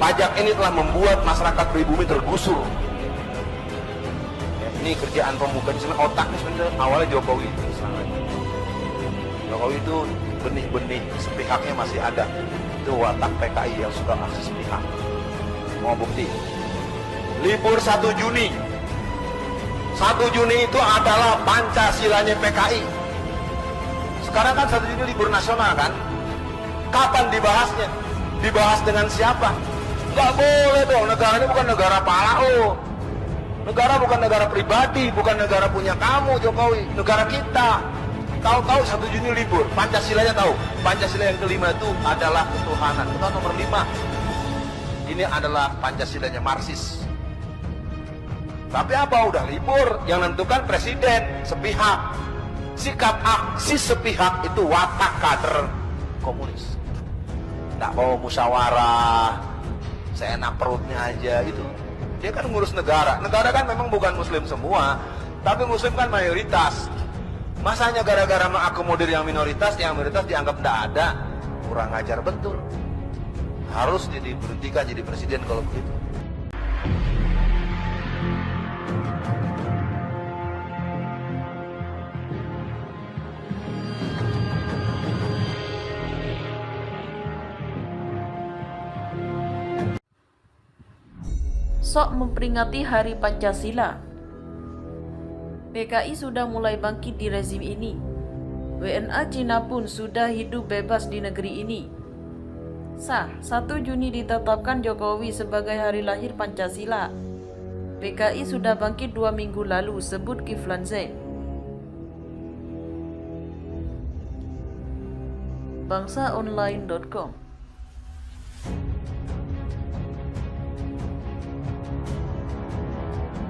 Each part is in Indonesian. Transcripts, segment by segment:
Pajak ini telah membuat masyarakat pribumi tergusur. Ya, ini kerjaan pemuka di sana, otaknya sebenarnya awalnya Jokowi. Jokowi itu benih-benih sepihaknya masih ada. Itu watak PKI yang suka aksi sepihak. Mau bukti? Libur 1 Juni. 1 Juni itu adalah Pancasilanya PKI. Sekarang kan 1 Juni libur nasional kan? Kapan dibahasnya? Dibahas dengan siapa? Nggak boleh dong, negara ini bukan negara Palao. Negara bukan negara pribadi, bukan negara punya kamu Jokowi, negara kita. Tahu-tahu 1 Juni libur, Pancasilanya tahu. Pancasila yang kelima itu adalah ketuhanan. Itu nomor 5. Ini adalah Pancasilanya Marxis. Tapi apa, udah libur, yang nentukan presiden sepihak. Sikap aksi sepihak itu watak kader komunis. Nggak mau musyawarah, seenak perutnya aja itu. Dia kan ngurus negara. Negara kan memang bukan muslim semua, tapi muslim kan mayoritas. Masanya gara-gara mengakomodir yang minoritas dianggap tidak ada. Kurang ajar betul. Harus diberhentikan jadi presiden kalau begitu. Sok memperingati Hari Pancasila. PKI sudah mulai bangkit di rezim ini. WNA Cina pun sudah hidup bebas di negeri ini. Sah, 1 Juni ditetapkan Jokowi sebagai hari lahir Pancasila. PKI sudah bangkit 2 minggu lalu, sebut Kiflan Zain. Bangsaonline.com.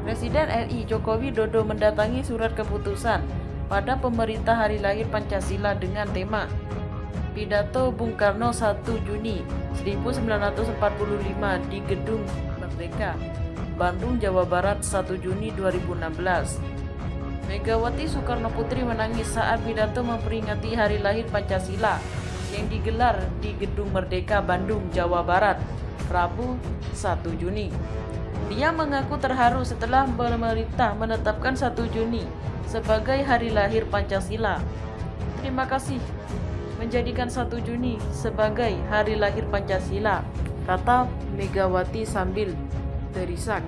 Presiden RI Joko Widodo mendatangi surat keputusan pada pemerintah hari lahir Pancasila dengan tema Pidato Bung Karno 1 Juni 1945 di Gedung Merdeka, Bandung, Jawa Barat 1 Juni 2016. Megawati Soekarno Putri menangis saat pidato memperingati hari lahir Pancasila yang digelar di Gedung Merdeka, Bandung, Jawa Barat, Rabu 1 Juni. Dia mengaku terharu setelah pemerintah menetapkan 1 Juni sebagai hari lahir Pancasila. Terima kasih menjadikan 1 Juni sebagai hari lahir Pancasila, kata Megawati sambil terisak.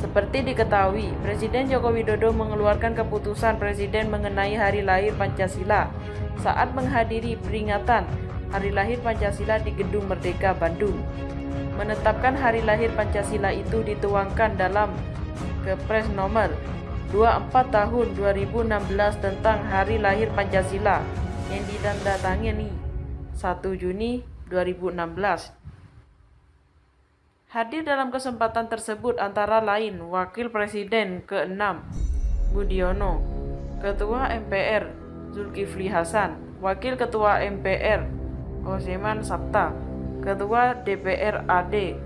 Seperti diketahui, Presiden Joko Widodo mengeluarkan keputusan Presiden mengenai hari lahir Pancasila saat menghadiri peringatan hari lahir Pancasila di Gedung Merdeka, Bandung. Menetapkan hari lahir Pancasila itu dituangkan dalam Kepres nomor 24 tahun 2016 tentang hari lahir Pancasila yang ditandatangani 1 Juni 2016. Hadir dalam kesempatan tersebut antara lain Wakil Presiden ke-6 Budiono, Ketua MPR Zulkifli Hasan, Wakil Ketua MPR Osman Sabta, Ketua DPR AD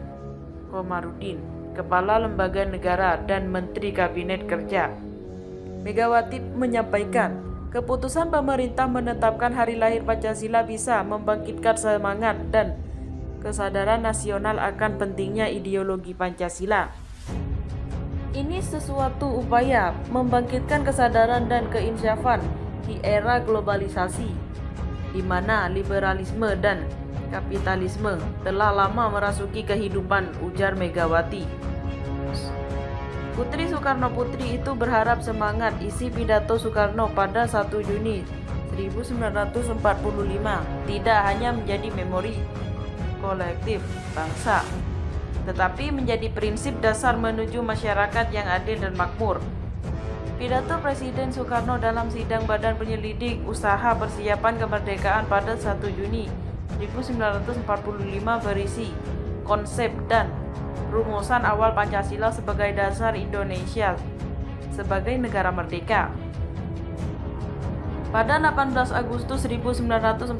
Komarudin, Kepala Lembaga Negara dan Menteri Kabinet Kerja. Megawati menyampaikan, keputusan pemerintah menetapkan hari lahir Pancasila bisa membangkitkan semangat dan kesadaran nasional akan pentingnya ideologi Pancasila. Ini sesuatu upaya membangkitkan kesadaran dan keinsyafan di era globalisasi, di mana liberalisme dan kapitalisme telah lama merasuki kehidupan, ujar Megawati. Putri Soekarno Putri itu berharap semangat isi pidato Soekarno pada 1 Juni 1945 tidak hanya menjadi memori kolektif bangsa, tetapi menjadi prinsip dasar menuju masyarakat yang adil dan makmur. Pidato Presiden Soekarno dalam sidang Badan Penyelidik Usaha Persiapan Kemerdekaan pada 1 Juni 1945 berisi konsep dan rumusan awal Pancasila sebagai dasar Indonesia sebagai negara merdeka. Pada 18 Agustus 1945,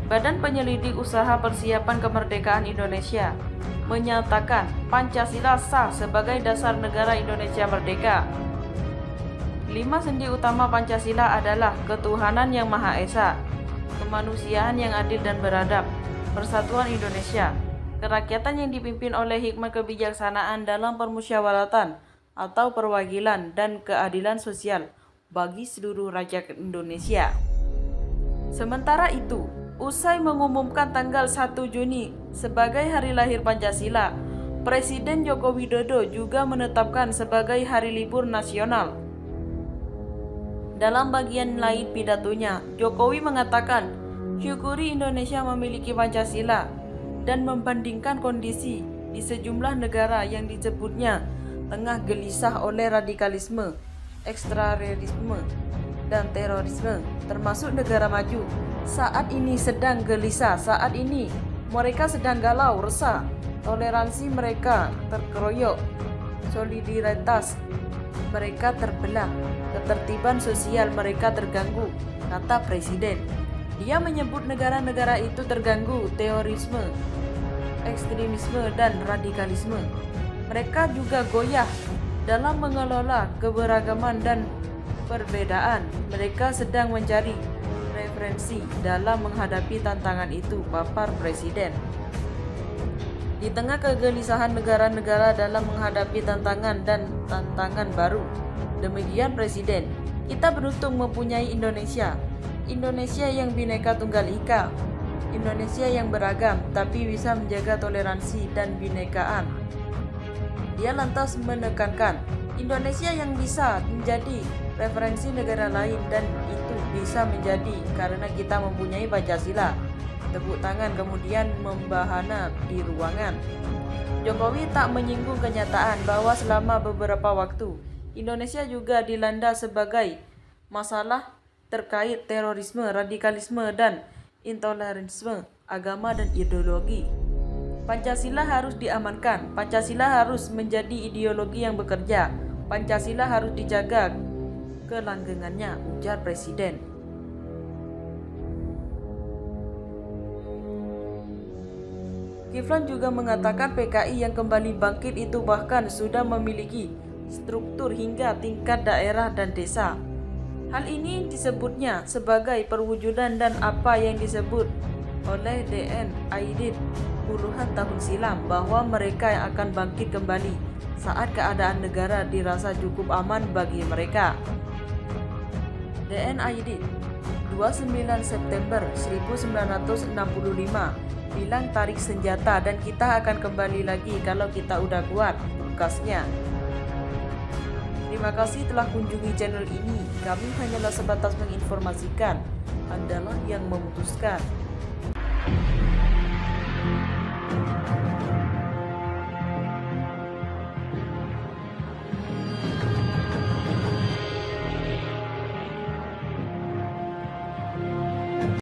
Badan Penyelidik Usaha Persiapan Kemerdekaan Indonesia menyatakan Pancasila sah sebagai dasar negara Indonesia merdeka. 5 sendi utama Pancasila adalah ketuhanan yang Maha Esa, kemanusiaan yang adil dan beradab, Persatuan Indonesia, kerakyatan yang dipimpin oleh hikmat kebijaksanaan dalam permusyawaratan atau perwakilan dan keadilan sosial bagi seluruh rakyat Indonesia. Sementara itu, usai mengumumkan tanggal 1 Juni sebagai hari lahir Pancasila, Presiden Joko Widodo juga menetapkan sebagai hari libur nasional. Dalam bagian lain pidatonya, Jokowi mengatakan, syukuri Indonesia memiliki Pancasila dan membandingkan kondisi di sejumlah negara yang disebutnya tengah gelisah oleh radikalisme, ekstremisme, dan terorisme, termasuk negara maju. Saat ini sedang gelisah, saat ini mereka sedang galau, resah, toleransi mereka terkeroyok, solidaritas mereka terbelah, ketertiban sosial mereka terganggu, kata Presiden. Dia menyebut negara-negara itu terganggu terorisme, ekstremisme, dan radikalisme. Mereka juga goyah dalam mengelola keberagaman dan perbedaan. Mereka sedang mencari referensi dalam menghadapi tantangan itu, papar Presiden. Di tengah kegelisahan negara-negara dalam menghadapi tantangan dan tantangan baru, demikian Presiden, kita beruntung mempunyai Indonesia. Indonesia yang Bhinneka Tunggal Ika, Indonesia yang beragam tapi bisa menjaga toleransi dan binekaan. Dia lantas menekankan Indonesia yang bisa menjadi referensi negara lain, dan itu bisa menjadi karena kita mempunyai Pancasila. Tepuk tangan kemudian membahana di ruangan. Jokowi tak menyinggung kenyataan bahwa selama beberapa waktu Indonesia juga dilanda sebagai masalah terkait terorisme, radikalisme, dan intoleransi agama dan ideologi. Pancasila harus diamankan. Pancasila harus menjadi ideologi yang bekerja. Pancasila harus dijaga kelanggengannya, ujar Presiden. Kiflan juga mengatakan PKI yang kembali bangkit itu bahkan sudah memiliki struktur hingga tingkat daerah dan desa. Hal ini disebutnya sebagai perwujudan dan apa yang disebut oleh DN Aidit puluhan tahun silam bahwa mereka yang akan bangkit kembali saat keadaan negara dirasa cukup aman bagi mereka. DN Aidit 29 September 1965 bilang tarik senjata dan kita akan kembali lagi kalau kita udah kuat, bekasnya. Terima kasih telah kunjungi channel ini. Kami hanyalah sebatas menginformasikan. Andalah yang memutuskan.